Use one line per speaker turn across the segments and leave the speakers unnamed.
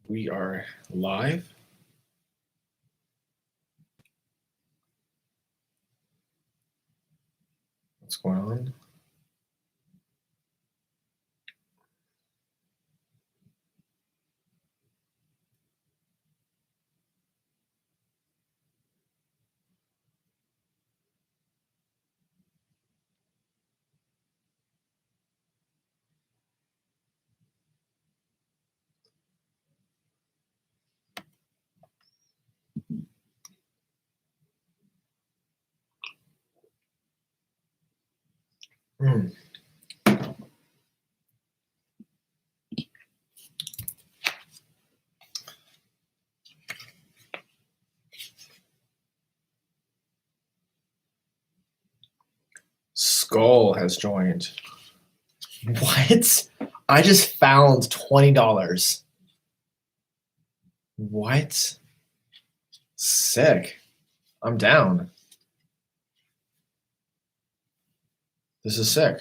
We are live. What's going on? Hmm. Skull has joined. What? I just found $20. What? Sick. I'm down. This is sick.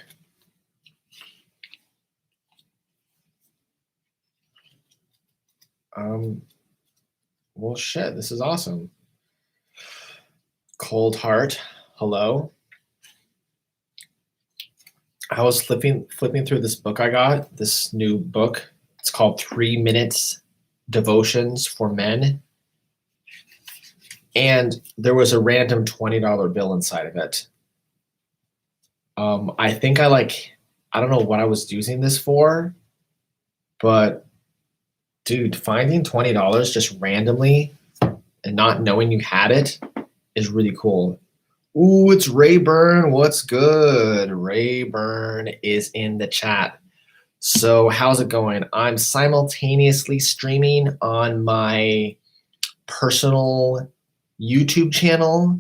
Well, shit, this is awesome. Cold Heart, hello. I was flipping through this book I got, this new book. It's called 3 Minutes Devotions for Men. And there was a random $20 bill inside of it. I think I don't know what I was using this for, but dude, finding $20 just randomly and not knowing you had it is really cool. Ooh, it's Rayburn. What's good? Rayburn is in the chat. So how's it going? I'm simultaneously streaming on my personal YouTube channel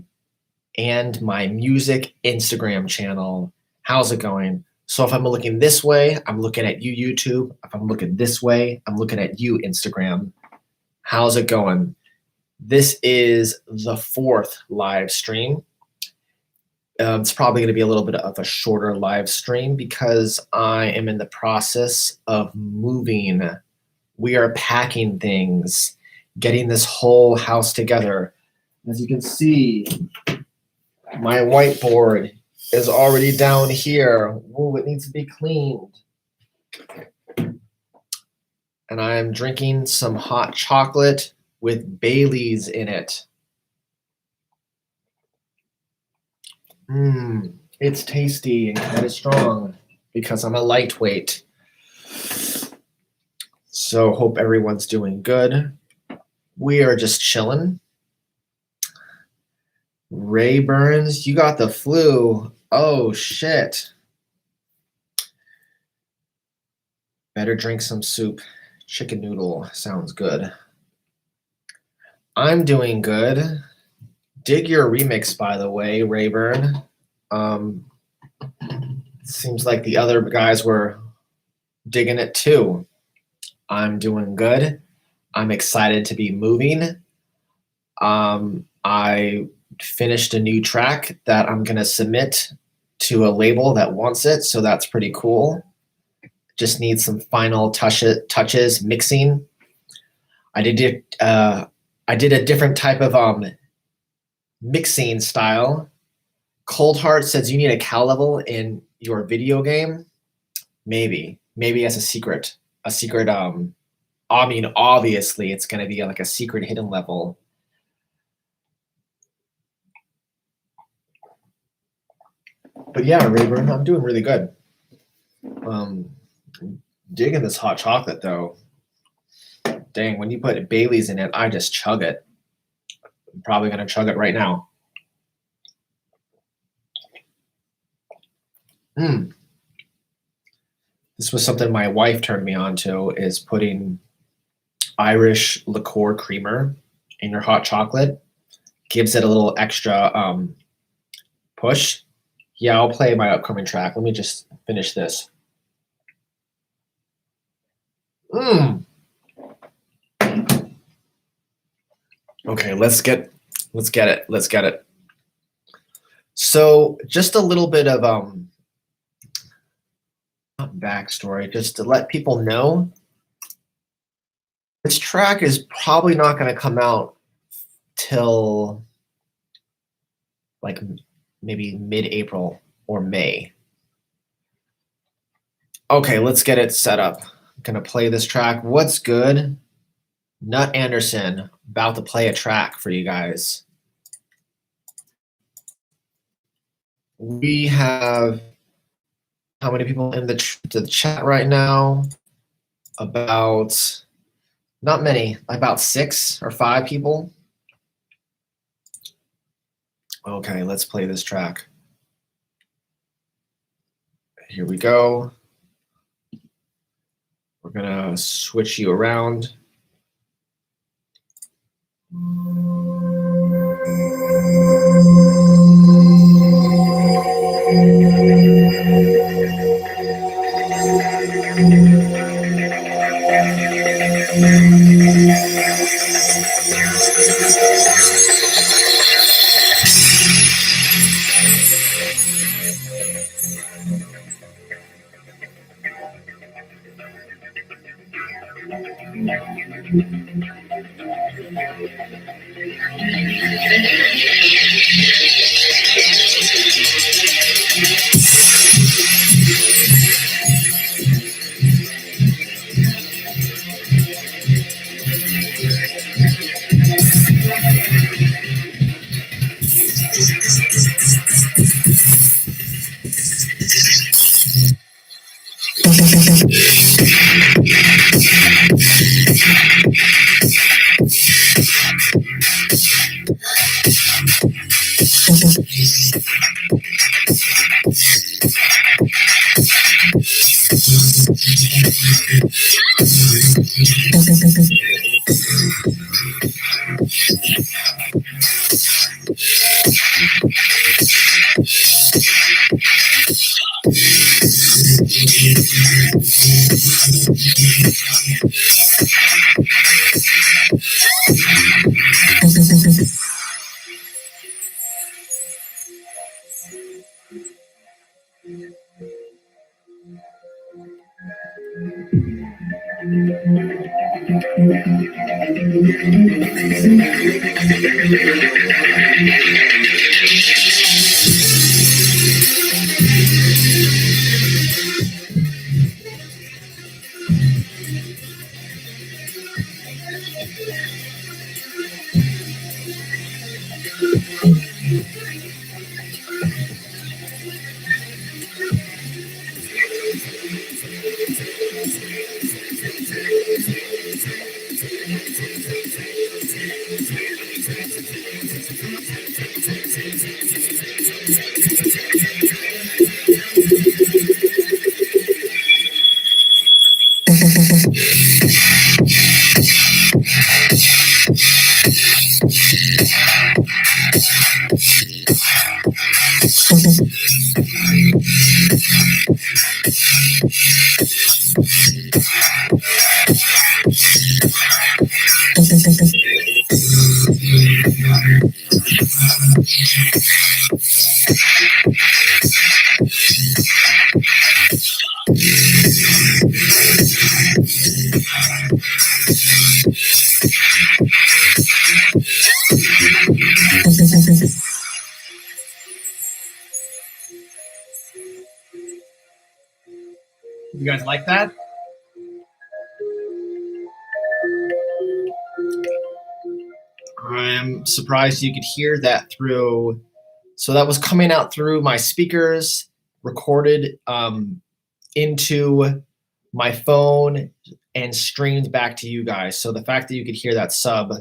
and my music Instagram channel. How's it going? So if I'm looking this way, I'm looking at you, YouTube. If I'm looking this way, I'm looking at you, Instagram. How's it going? This is the 4th live stream. It's probably going to be a little bit of a shorter live stream because I am in the process of moving. We are packing things, getting this whole house together. As you can see, my whiteboard is already down here. Ooh, it needs to be cleaned. And I am drinking some hot chocolate with Bailey's in it. It's tasty and kind of strong because I'm a lightweight. So hope everyone's doing good. We are just chilling. Ray Burns, you got the flu. Oh, shit. Better drink some soup. Chicken noodle sounds good. I'm doing good. Dig your remix, by the way, Rayburn. Seems like the other guys were digging it too. I'm doing good. I'm excited to be moving. I finished a new track that I'm going to submit to a label that wants it, so that's pretty cool. Just need some final touches, mixing. I did a different type of mixing style. Cold Heart says you need a cow level in your video game. Maybe as a secret. I mean, obviously it's going to be like a secret hidden level. But yeah, Rayburn, I'm doing really good. Digging this hot chocolate though. Dang, when you put Bailey's in it, I just chug it. I'm probably gonna chug it right now. This was something my wife turned me on to, is putting Irish liqueur creamer in your hot chocolate. Gives it a little extra push. Yeah, I'll play my upcoming track. Let me just finish this. Okay, let's get it. So just a little bit of backstory, just to let people know This track is probably not going to come out till like maybe mid-April or May. Okay, let's get it set up. I'm going to play this track. What's good? Nut Anderson, about to play a track for you guys. We have how many people in the chat right now? About, not many, about 6 or 5 people. Okay, let's play this track. Here we go. We're gonna switch you around. You guys like that? I'm surprised you could hear that through. So that was coming out through my speakers, recorded into my phone, and streamed back to you guys. So the fact that you could hear that sub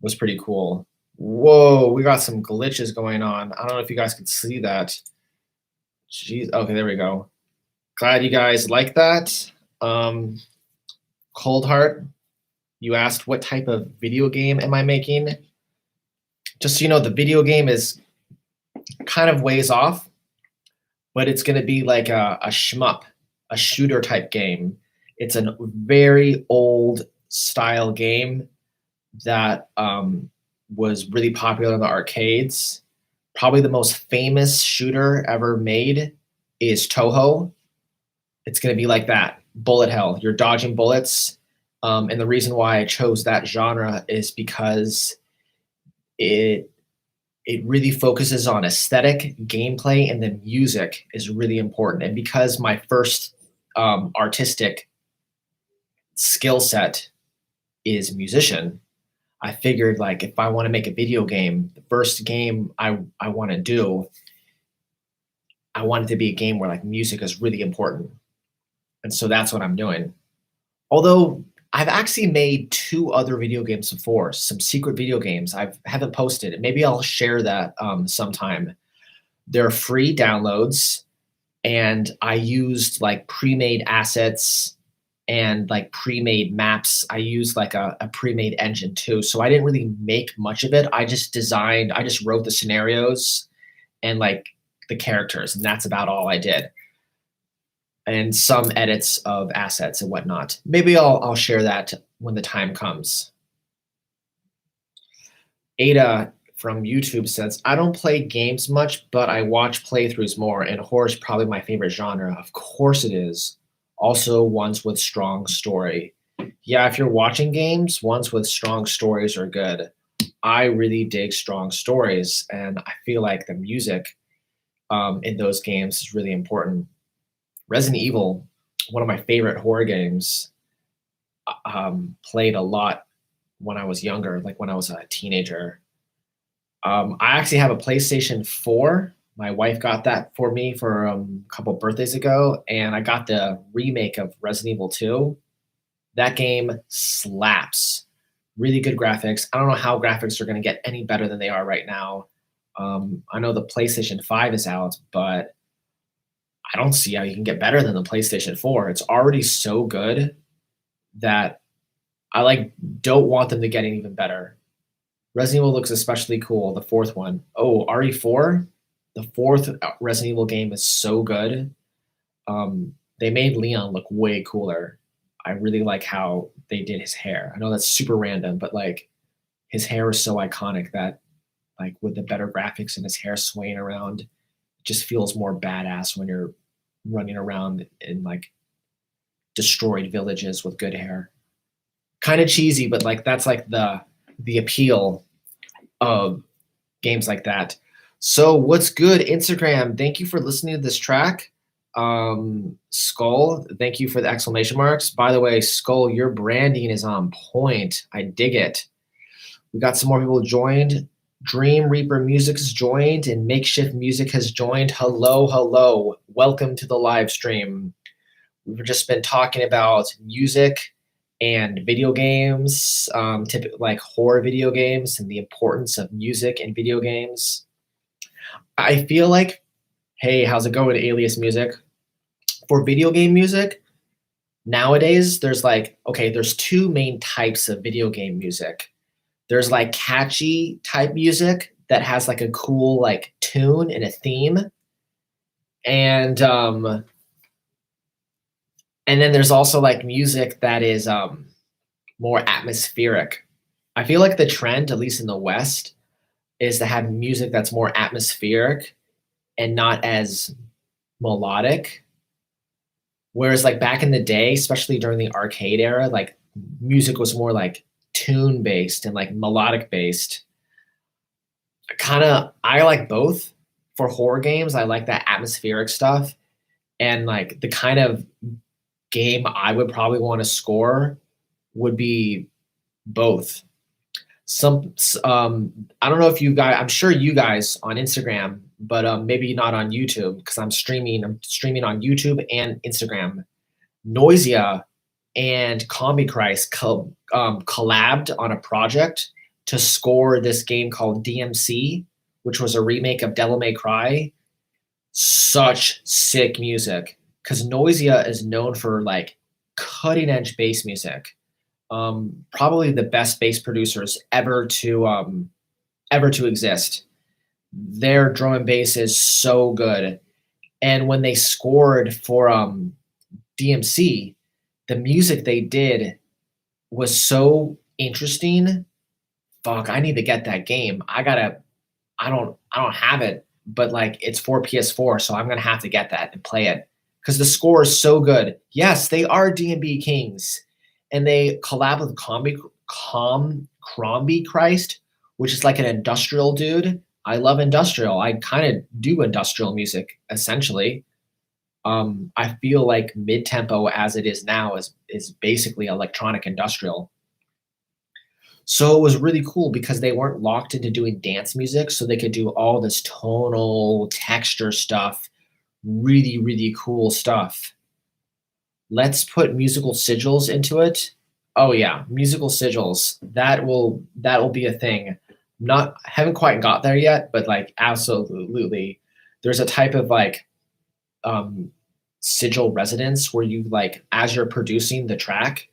was pretty cool. Whoa, we got some glitches going on. I don't know if you guys could see that. Jeez, okay, there we go. Glad you guys like that. Cold Heart, you asked what type of video game am I making? Just so you know, the video game is kind of ways off, but it's going to be like a shmup, a shooter type game. It's a very old style game that was really popular in the arcades. Probably the most famous shooter ever made is Toho. It's going to be like that, bullet hell. You're dodging bullets. And the reason why I chose that genre is because it it really focuses on aesthetic, gameplay, and then music is really important. And because my first artistic skill set is musician, I figured like if I want to make a video game, the first game I want to do, I want it to be a game where like music is really important. And so that's what I'm doing. Although I've actually made two other video games before, some secret video games I haven't posted. Maybe I'll share that sometime. They're free downloads, and I used like pre-made assets and like pre-made maps. I used like a pre-made engine too. So I didn't really make much of it. I just wrote the scenarios and like the characters, and that's about all I did. And some edits of assets and whatnot. Maybe I'll share that when the time comes. Ada from YouTube says, I don't play games much, but I watch playthroughs more, and horror is probably my favorite genre. Of course it is. Also, ones with strong story. Yeah, if you're watching games, ones with strong stories are good. I really dig strong stories, and I feel like the music in those games is really important. Resident Evil, one of my favorite horror games, played a lot when I was younger, like when I was a teenager. I actually have a PlayStation 4. My wife got that for me for a couple birthdays ago, and I got the remake of Resident Evil 2. That game slaps. Really good graphics. I don't know how graphics are going to get any better than they are right now. I know the PlayStation 5 is out, but I don't see how you can get better than the PlayStation 4. It's already so good that I like don't want them to get any even better. Resident Evil looks especially cool, the fourth one. Oh, RE4? The fourth Resident Evil game is so good. They made Leon look way cooler. I really like how they did his hair. I know that's super random, but like his hair is so iconic that like with the better graphics and his hair swaying around, it just feels more badass when you're running around in like destroyed villages with good hair. Kind of cheesy, but like that's like the appeal of games like that. So what's good, Instagram? Thank you for listening to this track. Skull, thank you for the exclamation marks. By the way, Skull, your branding is on point. I dig it. We got some more people joined. Dream Reaper Music has joined, and Makeshift Music has joined. Hello, hello. Welcome to the live stream. We've just been talking about music and video games, like horror video games, and the importance of music in video games. I feel like, hey, how's it going, Alias Music? For video game music, nowadays there's like, okay, there's two main types of video game music. There's like catchy type music that has like a cool like tune and a theme. And then there's also like music that is more atmospheric. I feel like the trend, at least in the West, is to have music that's more atmospheric and not as melodic. Whereas like back in the day, especially during the arcade era, like music was more like tune based and like melodic based. I like both. For horror games, I like that atmospheric stuff, and like the kind of game I would probably want to score would be both. I don't know if you guys, I'm sure you guys on Instagram, but maybe not on YouTube because I'm streaming on YouTube and Instagram. Noisia and Combi Christ collabed on a project to score this game called DMC, which was a remake of Devil May Cry. Such sick music, because Noisia is known for like cutting edge bass music. Probably the best bass producers ever to exist. Their drum and bass is so good, and when they scored for DMC, the music they did was so interesting. Fuck, I need to get that game. I don't have it, but like it's for PS4, so I'm gonna have to get that and play it because the score is so good. Yes, they are D&B kings, and they collab with Crombie Christ, which is like an industrial dude. I love industrial. I kind of do industrial music essentially. I feel like mid tempo as it is now is basically electronic industrial. So it was really cool because they weren't locked into doing dance music, so they could do all this tonal texture stuff, really, really cool stuff. Let's put musical sigils into it. Oh yeah, musical sigils. That will be a thing. Not haven't quite got there yet, but like absolutely. There's a type of like um sigil resonance where you like as you're producing the track,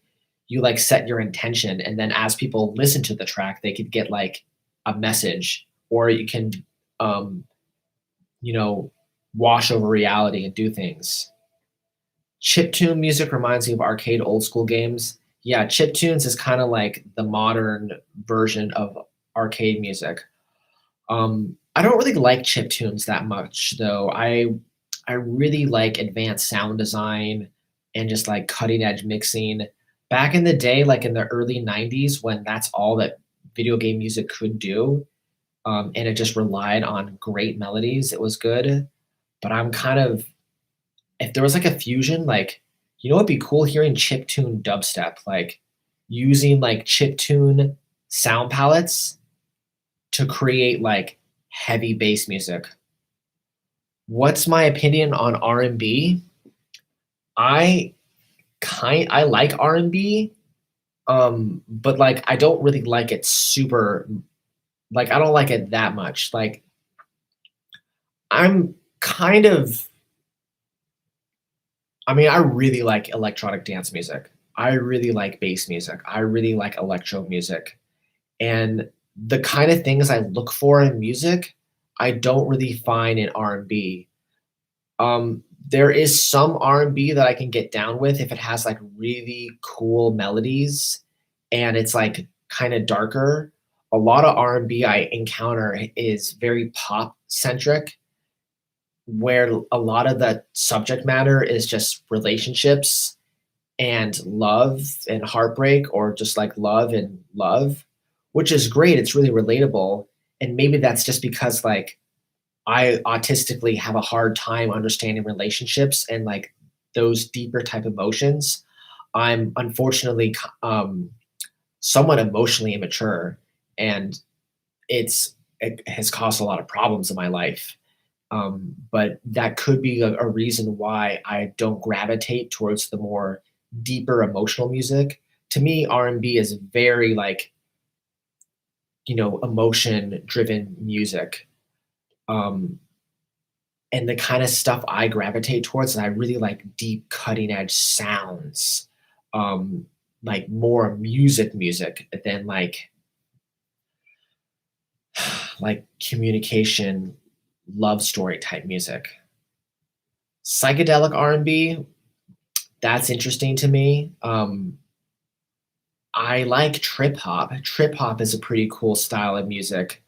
you like set your intention and then as people listen to the track, they could get like a message or you can um you know wash over reality and do things. Chiptune music reminds me of arcade old school games. Yeah, chiptunes is kind of like the modern version of arcade music. I don't really like chiptunes that much though. I really like advanced sound design and just like cutting edge mixing. Back in the day, like in the early 90s, when that's all that video game music could do, and it just relied on great melodies, it was good. But I'm kind of if there was like a fusion, like it'd be cool hearing chiptune dubstep, like using like chiptune sound palettes to create like heavy bass music. What's my opinion on R&B? I I like R&B, but like I don't really like it super like I don't like it that much. Like I'm kind of I mean, I really like electronic dance music. I really like bass music. I really like electro music. And the kind of things I look for in music, I don't really find in R&B. There is some R&B that I can get down with if it has like really cool melodies and it's like kind of darker. A lot of R&B I encounter is very pop centric where a lot of the subject matter is just relationships and love and heartbreak or just like love and love, which is great. It's really relatable. And maybe that's just because like I autistically have a hard time understanding relationships and like those deeper type emotions. I'm unfortunately somewhat emotionally immature and it has caused a lot of problems in my life. But that could be a reason why I don't gravitate towards the more deeper emotional music. To me, R&B is very like, emotion driven music. Um, and the kind of stuff I gravitate towards, and I really like deep cutting edge sounds, um, like more music than like communication, love story type music. Psychedelic R&B, that's interesting to me. I like trip hop. Trip hop is a pretty cool style of music.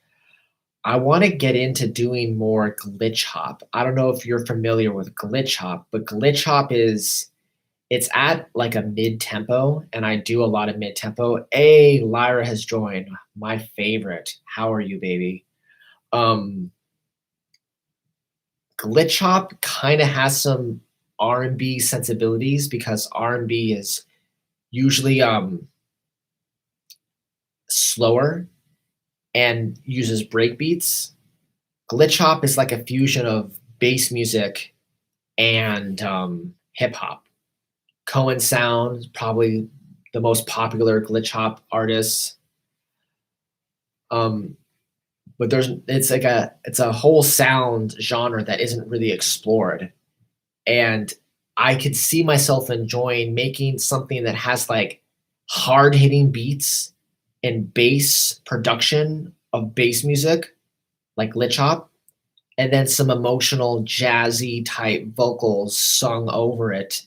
I want to get into doing more glitch hop. I don't know if you're familiar with glitch hop, but glitch hop is it's at like a mid tempo, and I do a lot of mid tempo. Hey, Lyra has joined. My favorite. How are you, baby? Um, glitch hop kind of has some R&B sensibilities because R&B is usually slower and uses breakbeats. Glitch hop is like a fusion of bass music and hip hop. Cohen Sound, probably the most popular glitch hop artist. Um, but it's a whole sound genre that isn't really explored. And I could see myself enjoying making something that has like hard hitting beats and bass production of bass music, like glitch hop, and then some emotional jazzy type vocals sung over it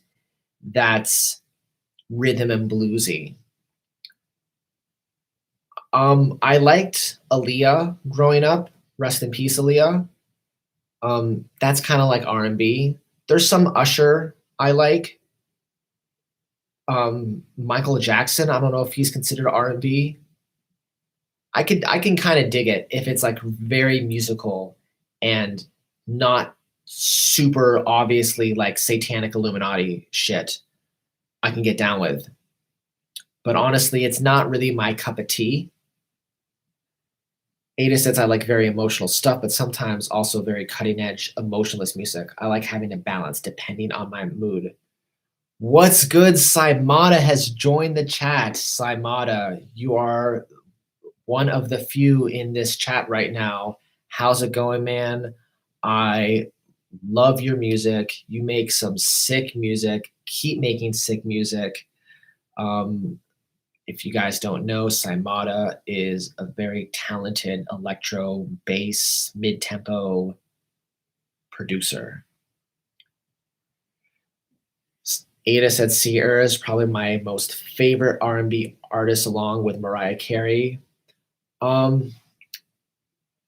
that's rhythm and bluesy. I liked Aaliyah growing up. Rest in peace, Aaliyah. That's kind of like R&B. There's some Usher I like. Michael Jackson, I don't know if he's considered R&B. I can kind of dig it if it's like very musical and not super obviously like satanic Illuminati shit. I can get down with. But honestly, it's not really my cup of tea. Ada says I like very emotional stuff, but sometimes also very cutting edge, emotionless music. I like having a balance depending on my mood. What's good? Saimata has joined the chat. Saimata, you are one of the few in this chat right now. How's it going, man? I love your music. You make some sick music. Keep making sick music. Um, if you guys don't know, Saimata is a very talented electro bass mid tempo producer. Ada said Sierra is probably my most favorite R&B artist, along with Mariah Carey. Um,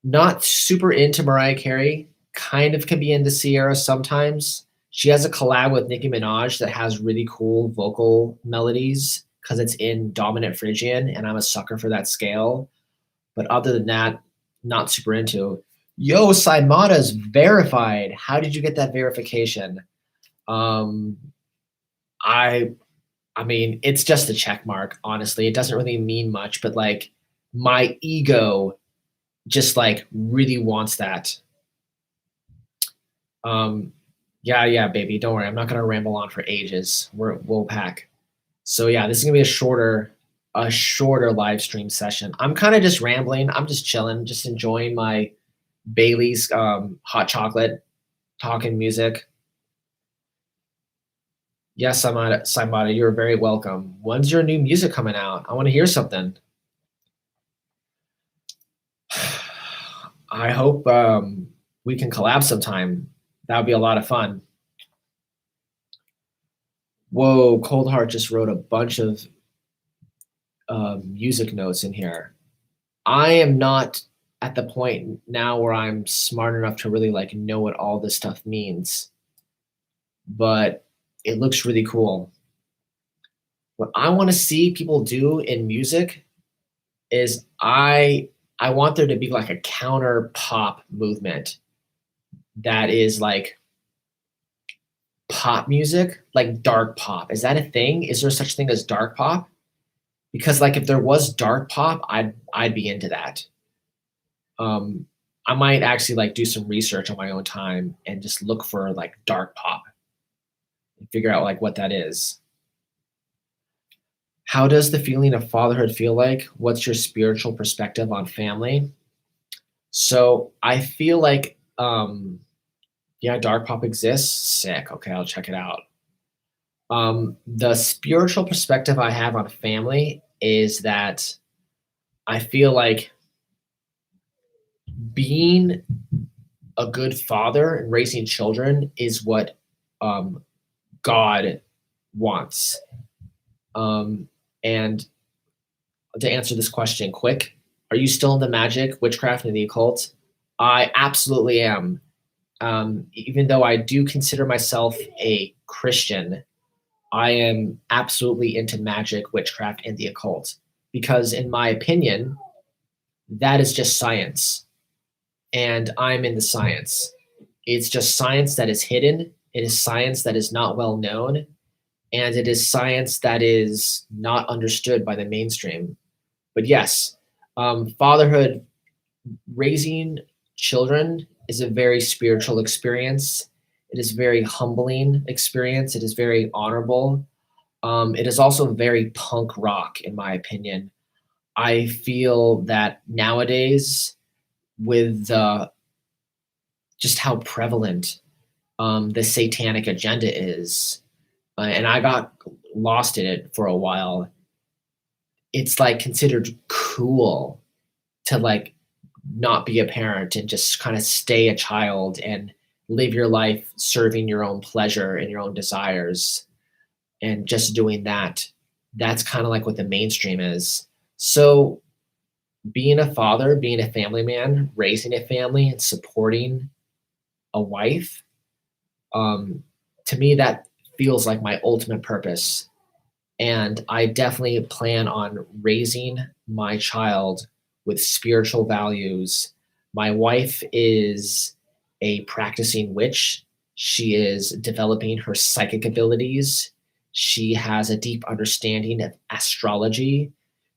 Not super into Mariah Carey. Kind of can be into Sierra sometimes. She has a collab with Nicki Minaj that has really cool vocal melodies because it's in dominant Phrygian, and I'm a sucker for that scale. But other than that, not super into. Yo, Saimata's verified. How did you get that verification? Um, I I mean, it's just a check mark, honestly. It doesn't really mean much, but like my ego just like really wants that. Um, yeah, yeah, baby. Don't worry. I'm not gonna ramble on for ages. We'll pack. So yeah, this is gonna be a shorter live stream session. I'm kind of just rambling. I'm just chilling, just enjoying my Bailey's hot chocolate, talking music. Yes, Samada, you're very welcome. When's your new music coming out? I want to hear something. I hope we can collab sometime. That would be a lot of fun. Whoa, Cold Heart just wrote a bunch of music notes in here. I am not at the point now where I'm smart enough to really like know what all this stuff means, but it looks really cool. What I want to see people do in music is I want there to be like a counter pop movement that is like pop music, like dark pop. Is that a thing? Is there such thing as dark pop? Because like if there was dark pop, I'd be into that. Um, I might actually like do some research on my own time and just look for like dark pop and figure out like what that is. How does the feeling of fatherhood feel like? What's your spiritual perspective on family? So I feel like yeah, dark pop exists. Sick. Okay, I'll check it out. The spiritual perspective I have on family is that I feel like being a good father and raising children is what um, God wants. And to answer this question quick, are you still into magic, witchcraft, and the occult? I absolutely am. Even though I do consider myself a Christian, I am absolutely into magic, witchcraft, and the occult because, in my opinion, that is just science. And I'm in the science. It's just science that is hidden, it is science that is not well known, and it is science that is not understood by the mainstream. But yes, fatherhood, raising children is a very spiritual experience. It is a very humbling experience. It is very honorable. It is also very punk rock, in my opinion. I feel that nowadays, with just how prevalent the satanic agenda is, and I got lost in it for a while. It's like considered cool to like not be a parent and just kind of stay a child and live your life serving your own pleasure and your own desires and just doing that. That's kind of like what the mainstream is. So being a father, being a family man, raising a family and supporting a wife, um, to me that feels like my ultimate purpose. And I definitely plan on raising my child with spiritual values. My wife is a practicing witch. She is developing her psychic abilities. She has a deep understanding of astrology.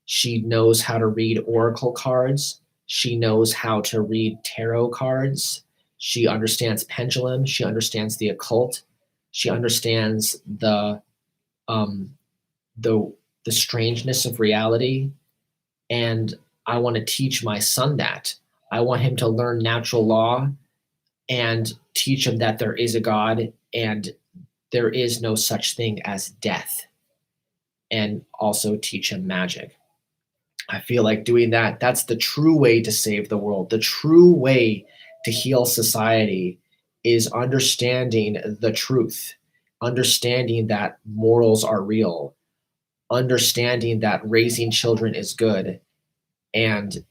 She knows how to read oracle cards. She knows how to read tarot cards. She understands pendulum. She understands the occult. She understands um, the the strangeness of reality, and I want to teach my son that. I want him to learn natural law and teach him that there is a God and there is no such thing as death, and also teach him magic. I feel like doing that, that's the true way to save the world. The true way to heal society is understanding the truth, understanding that morals are real, understanding that raising children is good, and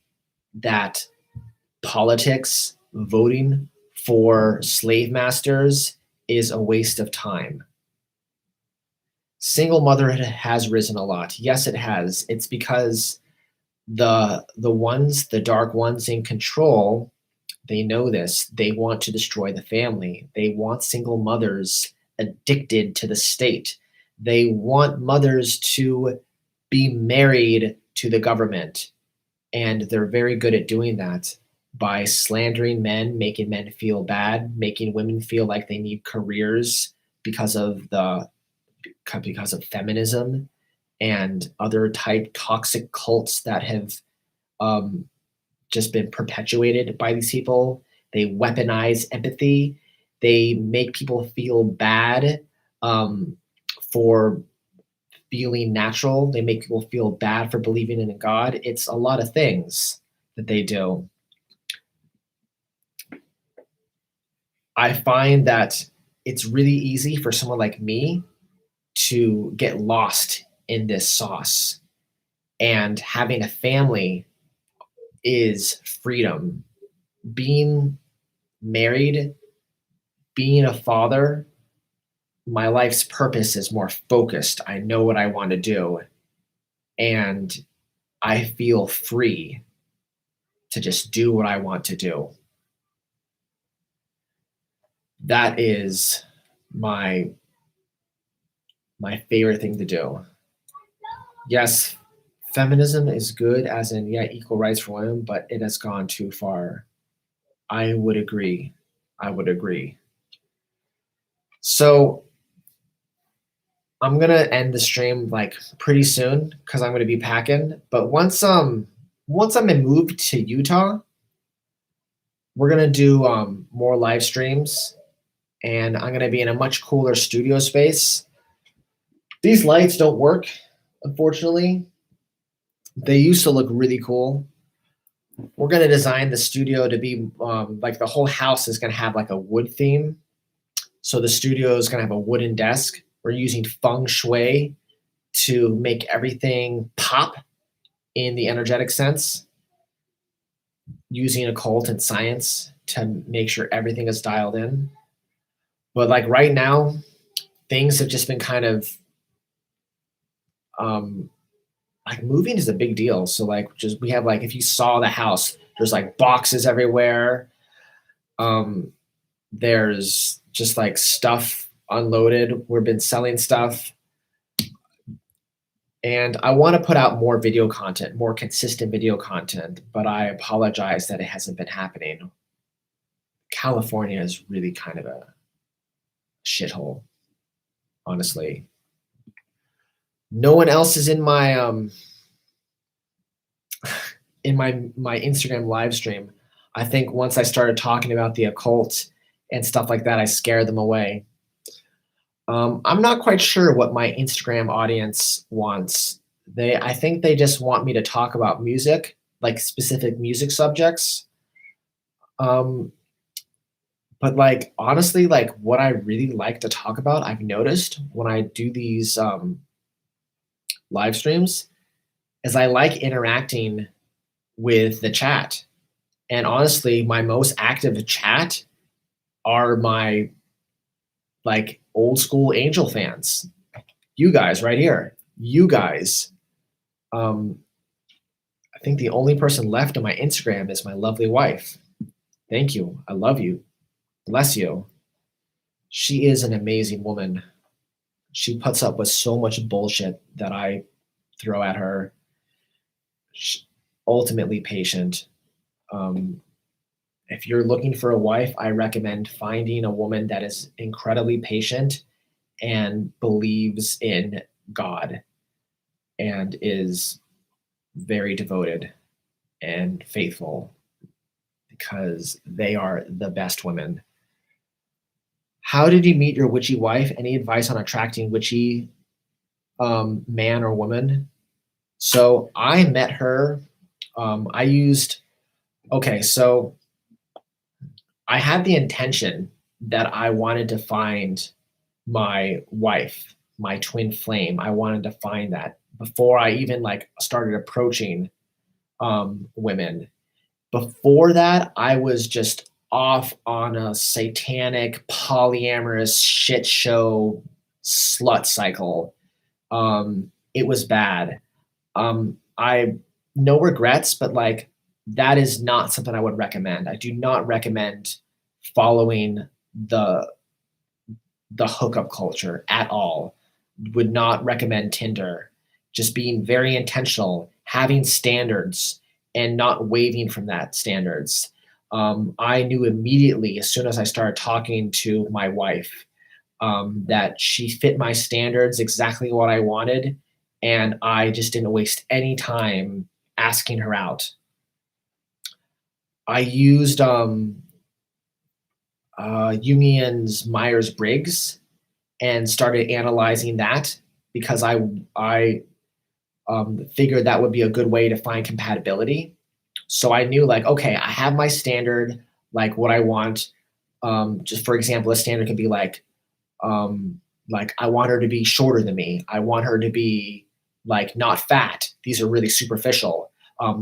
that politics, voting for slave masters is a waste of time. Single motherhood has risen a lot. Yes, it has. It's because the dark ones in control, they know this. They want to destroy the family. They want single mothers addicted to the state. They want mothers to be married to the government. And they're very good at doing that by slandering men, making men feel bad, making women feel like they need careers because of feminism and other type toxic cults that have um, just been perpetuated by these people. They weaponize empathy. They make people feel bad um, for feeling natural. They make people feel bad for believing in a God. It's a lot of things that they do. I find that it's really easy for someone like me to get lost in this sauce. And having a family is freedom. Being married, being a father, my life's purpose is more focused. I know what I want to do. And I feel free to just do what I want to do. That is my my favorite thing to do. Yes, feminism is good, as in, yeah, equal rights for women, but it has gone too far. I would agree. I would agree. So I'm gonna end the stream like pretty soon because I'm gonna be packing. But once I'm moved to Utah, we're gonna do more live streams, and I'm gonna be in a much cooler studio space. These lights don't work, unfortunately. They used to look really cool. We're gonna design the studio to be like the whole house is gonna have like a wood theme. So the studio is gonna have a wooden desk. We're using feng shui to make everything pop in the energetic sense, using occult and science to make sure everything is dialed in. But like right now, things have just been kind of um, like moving is a big deal. So like just we have like if you saw the house, there's like boxes everywhere. Um, there's just like stuff unloaded. We've been selling stuff. And I want to put out more video content, more consistent video content, but I apologize that it hasn't been happening. California is really kind of a shithole, honestly. No one else is in my in my Instagram live stream. I think once I started talking about the occult and stuff like that, I scared them away. I'm not quite sure what my Instagram audience wants. I think they just want me to talk about music, like specific music subjects. Um, but like honestly, like what I really like to talk about, I've noticed when I do these live streams, is I like interacting with the chat. And honestly, my most active chat are my like old school Angel fans. You guys right here. you guys, um, I think the only person left on my Instagram is my lovely wife. Thank you. I love you. Bless you. She is an amazing woman. She puts up with so much bullshit that I throw at her. Ultimately patient. Um, if you're looking for a wife, I recommend finding a woman that is incredibly patient and believes in God and is very devoted and faithful because they are the best women. How did you meet your witchy wife? Any advice on attracting witchy man or woman? So I met her. I used, okay, so I had the intention that I wanted to find my wife, my twin flame. I wanted to find that before I even like started approaching women. Before that, I was just off on a satanic polyamorous shit show slut cycle. It was bad. I no regrets, but like that is not something I would recommend. I do not recommend following the the hookup culture at all. Would not recommend Tinder. Just being very intentional, having standards, and not waving from that standards. I knew immediately as soon as I started talking to my wife that she fit my standards exactly what I wanted, and I just didn't waste any time asking her out. I used Jungian's Myers Briggs and started analyzing that because I figured that would be a good way to find compatibility. So I knew like, okay, I have my standard, like what I want. Just for example, a standard could be like I want her to be shorter than me. I want her to be like not fat. These are really superficial.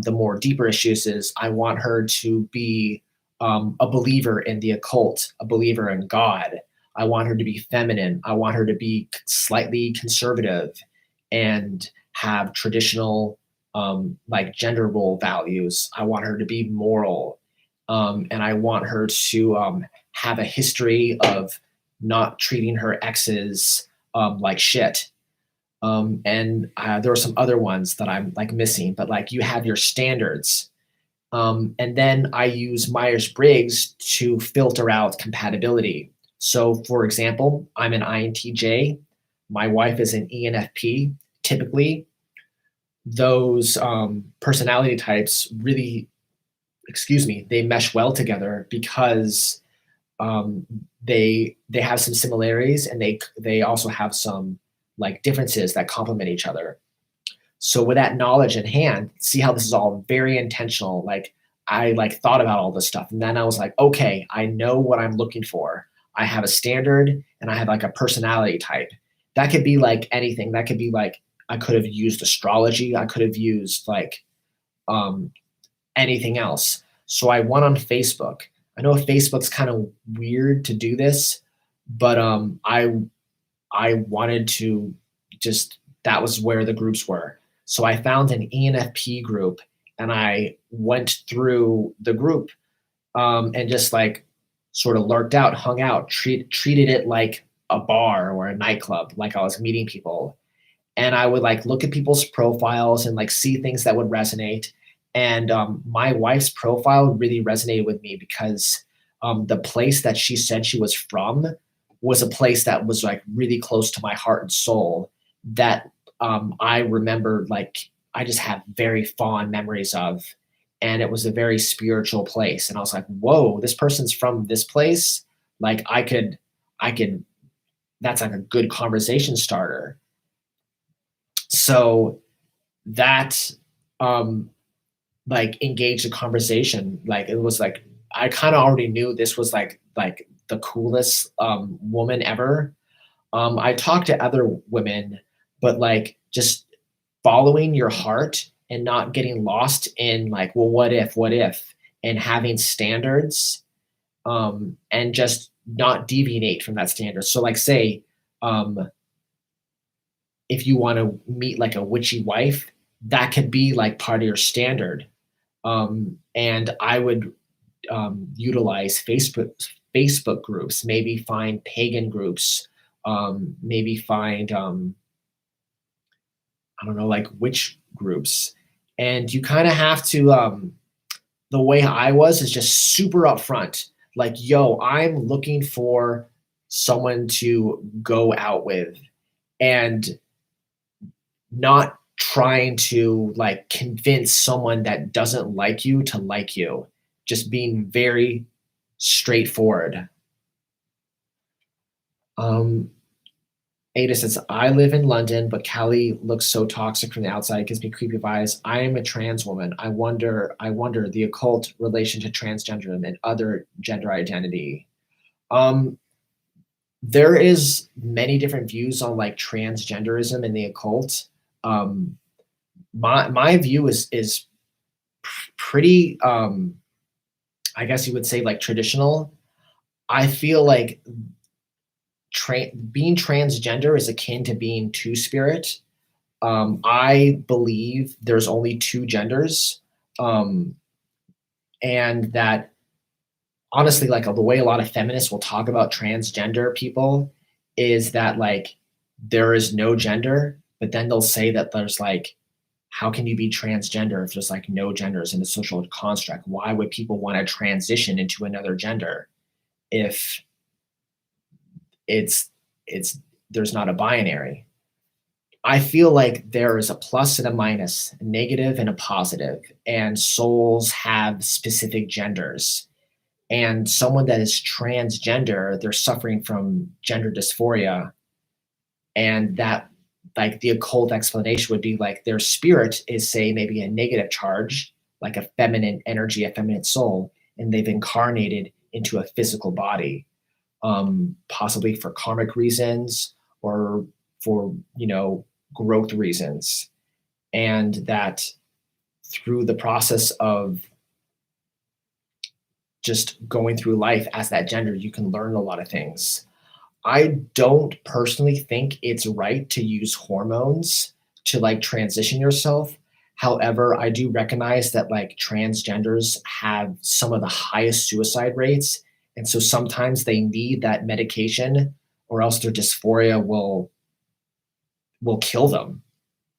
The more deeper issues is I want her to be a believer in the occult, a believer in God. I want her to be feminine. I want her to be slightly conservative and have traditional like gender role values. I want her to be moral. And I want her to have a history of not treating her exes like shit. And there are some other ones that I'm like missing, but like you have your standards. And then I use Myers Briggs to filter out compatibility. So, for example, I'm an INTJ, my wife is an ENFP. Typically, those personality types really, excuse me, they mesh well together because um, they have some similarities and they also have some like differences that complement each other. So with that knowledge in hand, see how this is all very intentional. Like I like thought about all this stuff, and then I was like, okay, I know what I'm looking for. I have a standard, and I have like a personality type. That could be like anything. That could be like I could have used astrology. I could have used like um, anything else. So I went on Facebook. I know Facebook's kind of weird to do this, but I wanted to just that was where the groups were. So I found an ENFP group and I went through the group and just like sort of lurked out, hung out, treated it like a bar or a nightclub, like I was meeting people. And I would like look at people's profiles and like see things that would resonate. And my wife's profile really resonated with me because the place that she said she was from was a place that was like really close to my heart and soul that I remember like I just have very fond memories of. And it was a very spiritual place. And I was like, whoa, this person's from this place. Like I could, that's like a good conversation starter. So that um like engaged the conversation. Like it was like I kind of already knew this was like the coolest woman ever. I talked to other women, but like just following your heart and not getting lost in like, well, what if, and having standards and just not deviate from that standard. So like say um if you want to meet like a witchy wife, that could be like part of your standard. And I would utilize Facebook groups, maybe find pagan groups, maybe find I don't know, like witch groups. And you kind of have to the way I was is just super upfront. Like, yo, I'm looking for someone to go out with, and not trying to like convince someone that doesn't like you to like you. Just being very straightforward. Um, Ada says, I live in London, but Cali looks so toxic from the outside. It gives me creepy vibes. I am a trans woman. I wonder the occult relation to transgenderism and other gender identity. Um, there is many different views on like transgenderism and the occult. Um, my view is pretty I guess you would say like traditional. I feel like being transgender is akin to being two spirit. I believe there's only two genders, um, and that honestly, like the way a lot of feminists will talk about transgender people is that like there is no gender, but then they'll say that there's like, how can you be transgender if there's like no genders in the social construct? Why would people want to transition into another gender if it's it's there's not a binary? I feel like there is a plus and a minus, a negative and a positive, and souls have specific genders. And someone that is transgender, they're suffering from gender dysphoria, and that like the occult explanation would be like their spirit is, say, maybe a negative charge, like a feminine energy, a feminine soul, and they've incarnated into a physical body, possibly for karmic reasons or for growth reasons. And that through the process of just going through life as that gender, you can learn a lot of things. I don't personally think it's right to use hormones to like transition yourself. However, I do recognize that like transgenders have some of the highest suicide rates. And so sometimes they need that medication, or else their dysphoria will kill them.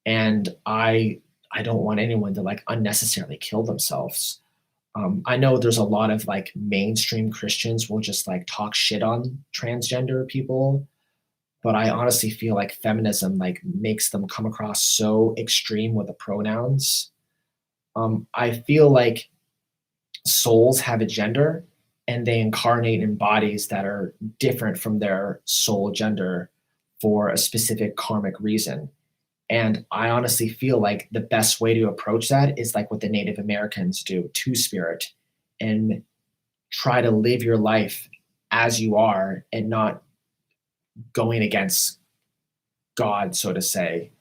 And I don't want anyone to like unnecessarily kill themselves. I know there's a lot of like mainstream Christians will just like talk shit on transgender people, but I honestly feel like feminism like makes them come across so extreme with the pronouns. I feel like souls have a gender, and they incarnate in bodies that are different from their soul gender for a specific karmic reason. And I honestly feel like the best way to approach that is like what the Native Americans do, two spirit, and try to live your life as you are and not going against God, so to say.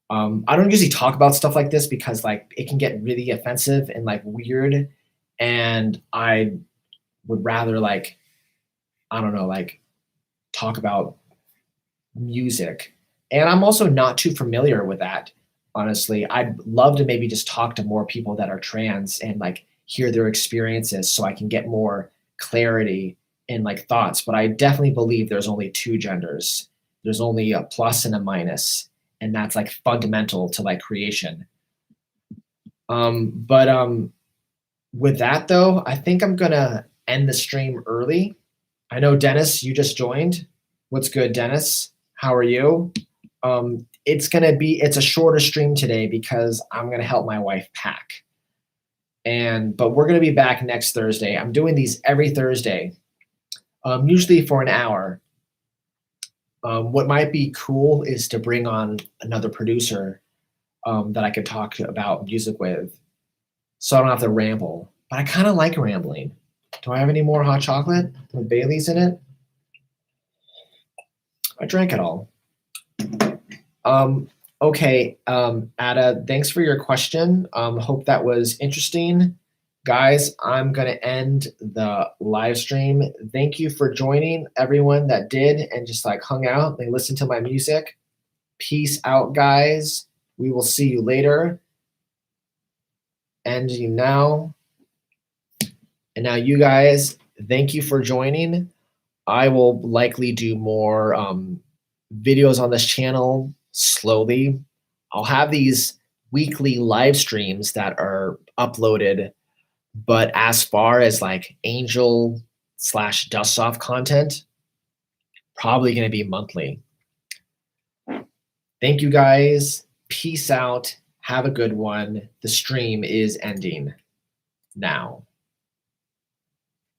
I don't usually talk about stuff like this because like it can get really offensive and like weird. And I would rather like, I don't know, like talk about music. And I'm also not too familiar with that, honestly. I'd love to maybe just talk to more people that are trans and like hear their experiences so I can get more clarity and like thoughts. But I definitely believe there's only two genders. There's only a plus and a minus, and that's like fundamental to like creation. But with that though, I think I'm gonna end the stream early. I know Dennis, you just joined. What's good, Dennis? How are you? It's a shorter stream today because I'm gonna help my wife pack. But we're gonna be back next Thursday. I'm doing these every Thursday, usually for an hour. What might be cool is to bring on another producer that I could talk about music with, so I don't have to ramble. But I kind of like rambling. Do I have any more hot chocolate with Bailey's in it? I drank it all. Okay, Ada, thanks for your question. Hope that was interesting. Guys, I'm going to end the live stream. Thank you for joining, everyone that did and just like hung out and listened to my music. Peace out, guys. We will see you later. Ending now. And now, you guys, thank you for joining. I will likely do more videos on this channel slowly. I'll have these weekly live streams that are uploaded, but as far as like angel / dust off content, probably going to be monthly. Thank you, guys. Peace out. Have a good one. The stream is ending now.